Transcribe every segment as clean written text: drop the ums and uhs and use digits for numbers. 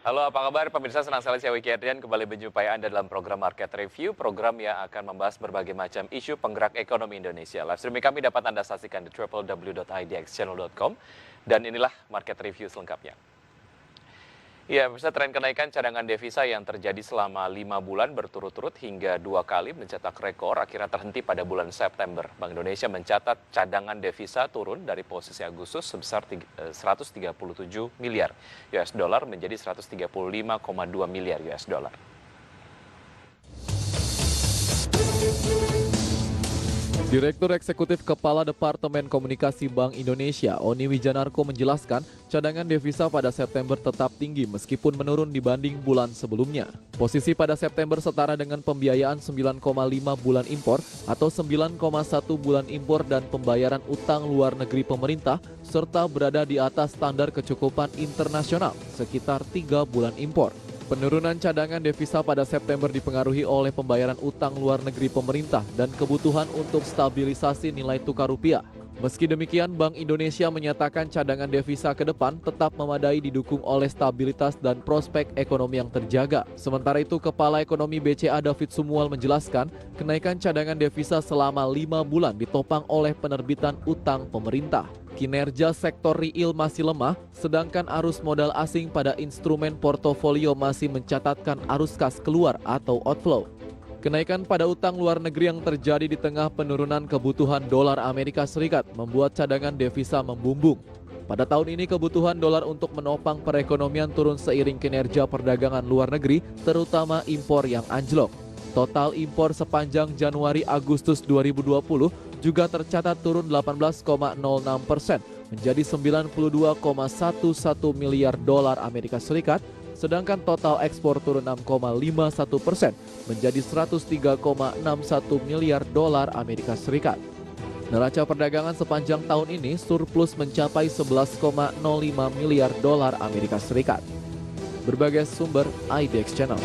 Halo, apa kabar pemirsa? Senang sekali saya Wiki Adrian kembali menjumpai Anda dalam program Market Review, program yang akan membahas berbagai macam isu penggerak ekonomi Indonesia. Live streaming kami dapat Anda saksikan di www.idxchannel.com dan inilah Market Review selengkapnya. Ya, pemirsa, tren kenaikan cadangan devisa yang terjadi selama 5 bulan berturut-turut hingga 2 kali mencetak rekor akhirnya terhenti pada bulan September. Bank Indonesia mencatat cadangan devisa turun dari posisi Agustus sebesar 137 miliar US dollar menjadi 135,2 miliar US dollar. Direktur Eksekutif Kepala Departemen Komunikasi Bank Indonesia, Oni Wijanarko menjelaskan, cadangan devisa pada September tetap tinggi meskipun menurun dibanding bulan sebelumnya. Posisi pada September setara dengan pembiayaan 9,5 bulan impor atau 9,1 bulan impor dan pembayaran utang luar negeri pemerintah, serta berada di atas standar kecukupan internasional, sekitar 3 bulan impor. Penurunan cadangan devisa pada September dipengaruhi oleh pembayaran utang luar negeri pemerintah dan kebutuhan untuk stabilisasi nilai tukar rupiah. Meski demikian, Bank Indonesia menyatakan cadangan devisa ke depan tetap memadai didukung oleh stabilitas dan prospek ekonomi yang terjaga. Sementara itu, Kepala Ekonomi BCA David Sumual menjelaskan, kenaikan cadangan devisa selama 5 bulan ditopang oleh penerbitan utang pemerintah. Kinerja sektor real masih lemah, sedangkan arus modal asing pada instrumen portofolio masih mencatatkan arus kas keluar atau outflow. Kenaikan pada utang luar negeri yang terjadi di tengah penurunan kebutuhan dolar Amerika Serikat membuat cadangan devisa membumbung. Pada tahun ini kebutuhan dolar untuk menopang perekonomian turun seiring kinerja perdagangan luar negeri, terutama impor yang anjlok. Total impor sepanjang Januari-Agustus 2020 juga tercatat turun 18,06% menjadi 92,11 miliar dolar Amerika Serikat, sedangkan total ekspor turun 6,51% menjadi 103,61 miliar dolar Amerika Serikat. Neraca perdagangan sepanjang tahun ini surplus mencapai 11,05 miliar dolar Amerika Serikat. Berbagai sumber IDX Channel.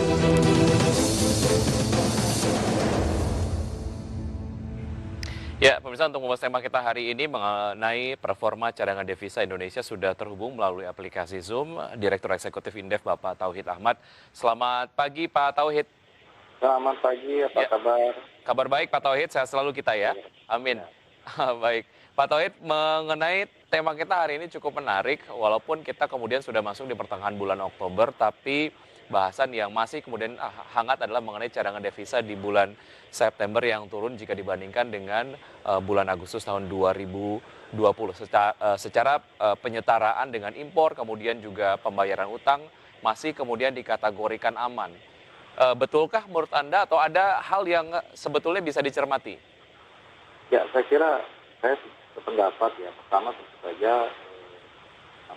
Ya, pemirsa, untuk membahas tema kita hari ini mengenai performa cadangan devisa Indonesia sudah terhubung melalui aplikasi Zoom Direktur Eksekutif Indef Bapak Tauhid Ahmad. Selamat pagi Pak Tauhid. Selamat pagi, apa kabar? Kabar baik Pak Tauhid, sehat selalu kita ya. Amin. Baik, Pak Tauhid, mengenai tema kita hari ini cukup menarik, walaupun kita kemudian sudah masuk di pertengahan bulan Oktober, tapi bahasan yang masih kemudian hangat adalah mengenai cadangan devisa di bulan September yang turun jika dibandingkan dengan bulan Agustus tahun 2020. Secara penyetaraan dengan impor, kemudian juga pembayaran utang, masih kemudian dikategorikan aman. Betulkah menurut Anda atau ada hal yang sebetulnya bisa dicermati? Ya, saya kira saya sependapat ya. Pertama tentu saja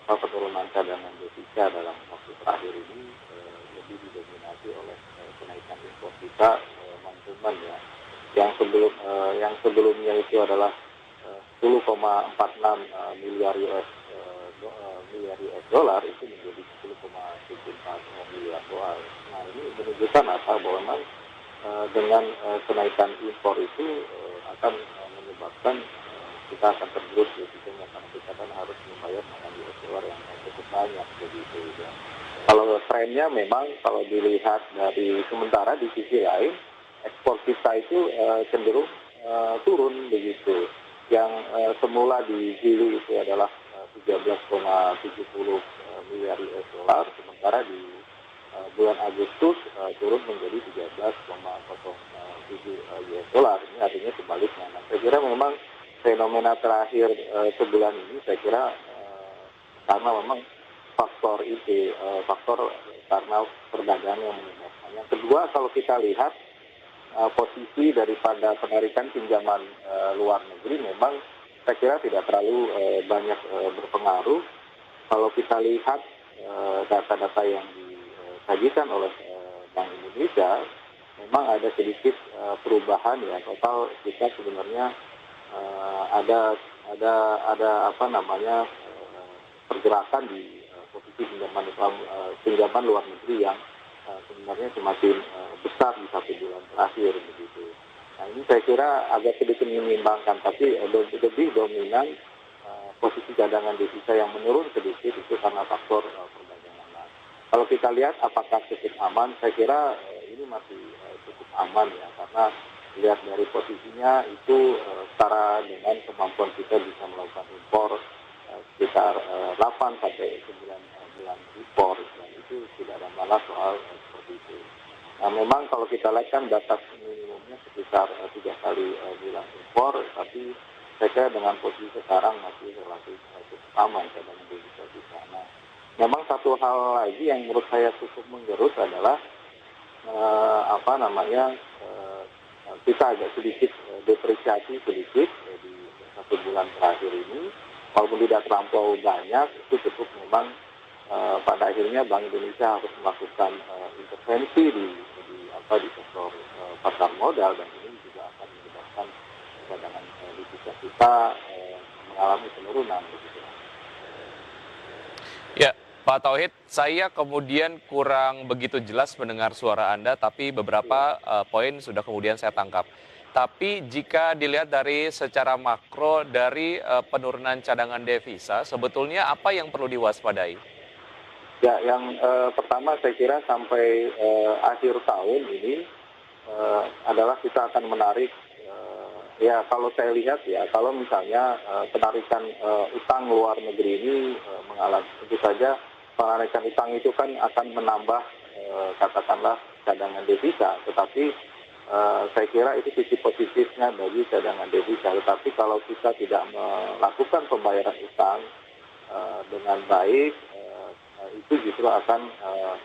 penurunan cadangan devisa dalam waktu terakhir ini lebih didominasi oleh kenaikan impor kita non-tunai ya. Yang sebelumnya itu adalah 10,46 miliar US dollar itu menjadi 10,74 miliar dolar. Nah, ini menunjukkan apa bahwa memang dengan kenaikan impor itu akan menyebabkan kita akan tergerus devisa karena kita kan harus membayar dengan US dollar yang cukup banyak begitu ya. Kalau trennya memang kalau dilihat dari sementara di sisi lain ekspor kita itu cenderung turun begitu. Yang semula di Juli itu adalah 13,70 miliar US dollar, sementara di bulan Agustus turun menjadi 13,07 US dollar. Ini artinya sebaliknya. Nah, saya kira memang fenomena terakhir sebulan ini saya kira karena memang faktor itu, faktor karena perdagangan yang menyebabkan. Yang kedua, kalau kita lihat posisi daripada penarikan pinjaman luar negeri memang saya kira tidak terlalu banyak berpengaruh. Kalau kita lihat data-data yang disajikan oleh Bank Indonesia, memang ada sedikit perubahan ya. Total kita sebenarnya ada pergerakan di posisi pinjaman luar negeri yang sebenarnya semakin besar di 1 bulan terakhir begitu. Nah, ini saya kira agak sedikit menyeimbangkan, tapi lebih dominan posisi cadangan devisa yang menurun sedikit itu karena faktor perdagangan. kalau kita lihat apakah cukup aman, saya kira ini masih cukup aman ya, karena lihat dari posisinya itu setara dengan kemampuan kita bisa melakukan impor sekitar 8 sampai 9 bulan impor, dan itu tidak ada masalah soal seperti itu. Nah, memang kalau kita lihat kan batas minimumnya sekitar 3 kali bulan impor, tapi saya kira dengan posisi sekarang masih relatif cukup aman cadangan devisa kita. Nah, memang satu hal lagi yang menurut saya cukup menggerus adalah kita agak sedikit depresiasi sedikit di 1 bulan terakhir ini, walaupun tidak terlampau banyak, itu cukup memang pada akhirnya Bank Indonesia harus melakukan intervensi di sektor pasar modal, dan ini juga akan menyebabkan cadangan devisa kita mengalami penurunan begitu. Ya, Pak Tauhid, saya kemudian kurang begitu jelas mendengar suara Anda, tapi beberapa poin sudah kemudian saya tangkap. Tapi jika dilihat dari secara makro dari penurunan cadangan devisa, sebetulnya apa yang perlu diwaspadai? Ya, yang pertama saya kira sampai akhir tahun ini adalah kita akan menarik, ya kalau saya lihat ya, kalau misalnya penarikan utang luar negeri ini mengalami, tentu saja penarikan utang itu kan akan menambah katakanlah cadangan devisa, tetapi saya kira itu sisi positifnya bagi cadangan devisa. Tetapi kalau kita tidak melakukan pembayaran utang dengan baik, itu justru akan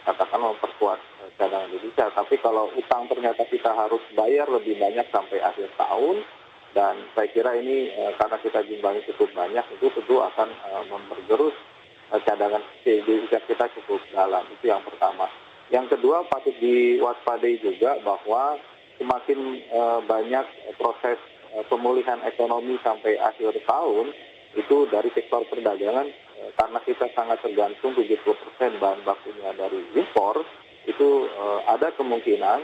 katakanlah memperkuat cadangan devisa. Tapi kalau utang ternyata kita harus bayar lebih banyak sampai akhir tahun, dan saya kira ini karena kita jumlahnya cukup banyak, itu tentu akan mempergerus cadangan devisa kita cukup dalam. Itu yang pertama. Yang kedua, patut diwaspadai juga bahwa semakin banyak proses pemulihan ekonomi sampai akhir tahun itu dari sektor perdagangan, karena kita sangat tergantung 70% bahan bakunya dari impor, itu ada kemungkinan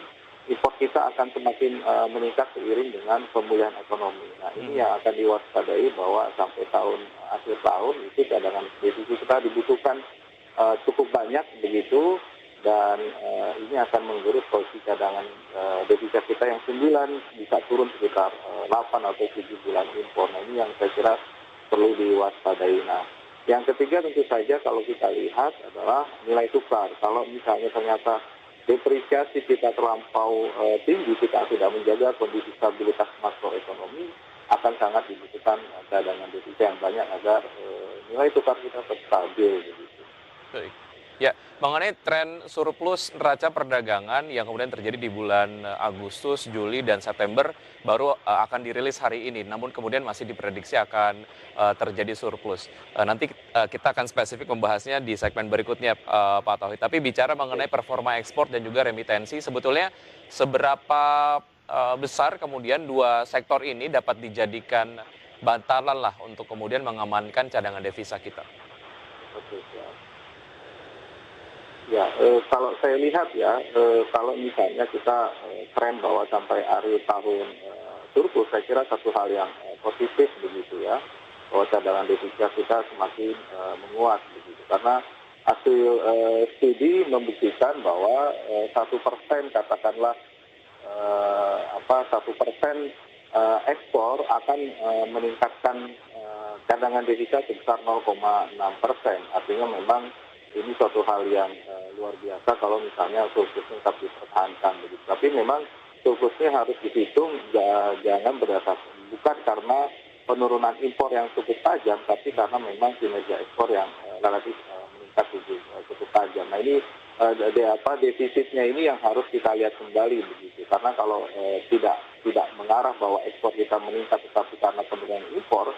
impor kita akan semakin meningkat seiring dengan pemulihan ekonomi. Nah, ini yang akan diwaspadai bahwa sampai akhir tahun itu cadangan devisa kita dibutuhkan cukup banyak begitu, dan ini akan menggerus posisi cadangan devisa kita yang 9 bisa turun sekitar 8 atau 7 bulan impor. Nah, ini yang saya kira perlu diwaspadai. Nah, yang ketiga tentu saja kalau kita lihat adalah nilai tukar. Kalau misalnya ternyata depresiasi kita terlampau tinggi, kita tidak menjaga kondisi stabilitas makroekonomi, akan sangat dibutuhkan cadangan devisa yang banyak agar nilai tukar kita tetap stabil. Begitu. Baik. Ya, mengenai tren surplus neraca perdagangan yang kemudian terjadi di bulan Agustus, Juli, dan September baru akan dirilis hari ini, namun kemudian masih diprediksi akan terjadi surplus. Nanti kita akan spesifik membahasnya di segmen berikutnya, Pak Tauhid. Tapi bicara mengenai performa ekspor dan juga remitensi, sebetulnya seberapa besar kemudian dua sektor ini dapat dijadikan bantalan lah untuk kemudian mengamankan cadangan devisa kita? Oke, ya, kalau saya lihat ya, kalau misalnya kita tren bahwa sampai akhir tahun surplus, saya kira satu hal yang positif begitu ya, bahwa cadangan devisa kita semakin menguat begitu, karena hasil studi membuktikan bahwa 1% katakanlah 1% ekspor akan meningkatkan cadangan devisa sebesar 0,6%. Artinya memang ini suatu hal yang luar biasa kalau misalnya surplusnya tetap dipertahankan begitu. Tapi memang surplusnya harus dihitung jangan berdasarkan, bukan karena penurunan impor yang cukup tajam, tapi karena memang kinerja ekspor yang relatif meningkat cukup tajam. Nah, ini defisitnya ini yang harus kita lihat kembali begitu. Karena kalau tidak mengarah bahwa ekspor kita meningkat tetapi karena penurunan impor,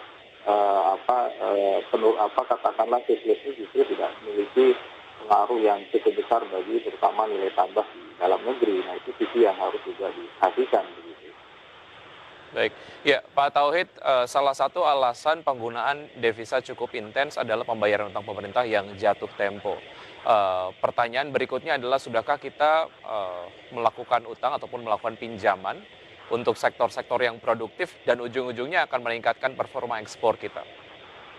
katakanlah surplusnya justru tidak memiliki pengaruh yang cukup besar bagi terutama nilai tambah di dalam negeri. Nah, itu sisi yang harus juga diperhatikan begitu. Baik, ya Pak Tauhid, salah satu alasan penggunaan devisa cukup intens adalah pembayaran utang pemerintah yang jatuh tempo. Pertanyaan berikutnya adalah, sudahkah kita melakukan utang ataupun melakukan pinjaman untuk sektor-sektor yang produktif dan ujung-ujungnya akan meningkatkan performa ekspor kita?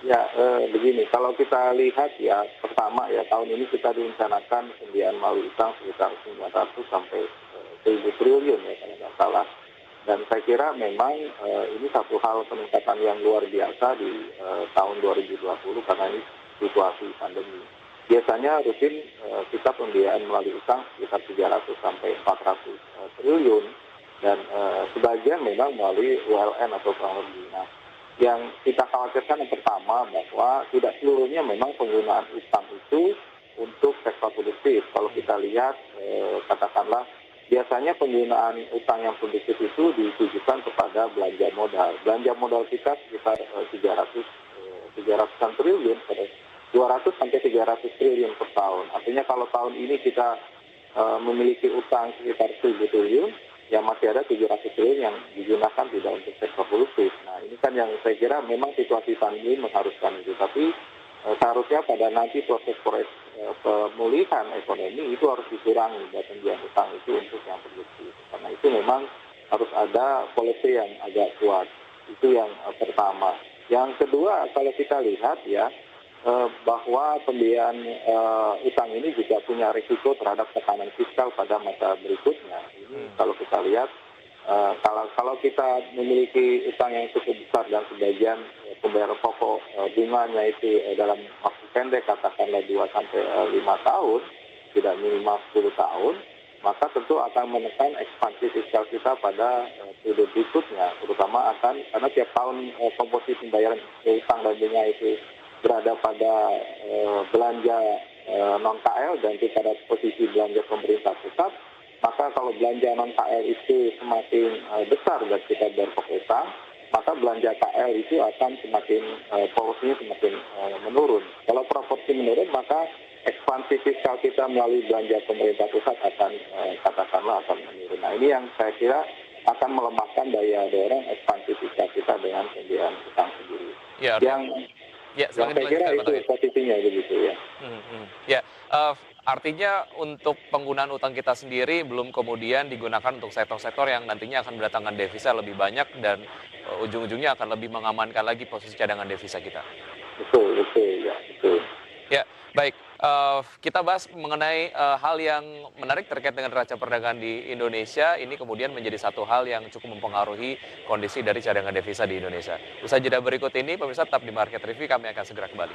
Ya, begini, kalau kita lihat ya, pertama ya, tahun ini kita direncanakan pembiayaan melalui utang sekitar 900 sampai 1.000 triliun ya, kalau nggak salah. Dan saya kira memang ini satu hal peningkatan yang luar biasa di tahun 2020 karena ini situasi pandemi. Biasanya rutin kita pembiayaan melalui utang sekitar 300 sampai 400 triliun dan sebagian memang melalui ULN atau bank lebih. Nah, yang kita khawatirkan yang pertama bahwa tidak seluruhnya memang penggunaan utang itu untuk sektor produktif. Kalau kita lihat katakanlah biasanya penggunaan utang yang produktif itu ditujukan kepada belanja modal. Belanja modal kita sekitar 300-an triliun, 200 sampai 300 triliun per tahun. Artinya kalau tahun ini kita memiliki utang sekitar 1.000 triliun, ya masih ada 700 triliun yang digunakan tidak untuk sektor produktif. Nah, ini kan yang saya kira memang situasi pandemi mengharuskan itu. Tapi seharusnya pada nanti proses pemulihan ekonomi itu harus dikurangi pembiayaan utang itu untuk yang produktif. Karena itu memang harus ada policy yang agak kuat. Itu yang pertama. Yang kedua, kalau kita lihat ya, bahwa pembiayaan utang ini juga punya risiko terhadap tekanan fiskal pada masa berikutnya. Ini kalau kita lihat, kalau kita memiliki utang yang cukup besar dan sebagian pembayaran pokok bunganya itu dalam waktu pendek, katakanlah 2 sampai 5 tahun, tidak minimal 10 tahun, maka tentu akan menekan ekspansi fiskal kita pada periode berikutnya, terutama karena tiap tahun komposisi pembayaran utang dan bunga itu berada pada belanja non-KL dan itu pada posisi belanja pemerintah pusat, maka kalau belanja non-KL itu semakin besar dan kita berpokok utang, maka belanja KL itu akan semakin porsinya semakin menurun. Kalau proporsi menurun, maka ekspansi fiskal kita melalui belanja pemerintah pusat akan katakanlah akan menurun. Nah, ini yang saya kira akan melemahkan daya dorong ekspansi fiskal kita dengan pembiayaan utang sendiri. Ya, Saya kira itu posisinya begitu ya. Ya, artinya untuk penggunaan utang kita sendiri belum kemudian digunakan untuk sektor-sektor yang nantinya akan mendatangkan devisa lebih banyak dan ujung-ujungnya akan lebih mengamankan lagi posisi cadangan devisa kita. Betul ya, betul. Ya, baik. Kita bahas mengenai hal yang menarik terkait dengan neraca perdagangan di Indonesia. Ini kemudian menjadi satu hal yang cukup mempengaruhi kondisi dari cadangan devisa di Indonesia. Usai jeda berikut ini, pemirsa tetap di Market Review, kami akan segera kembali.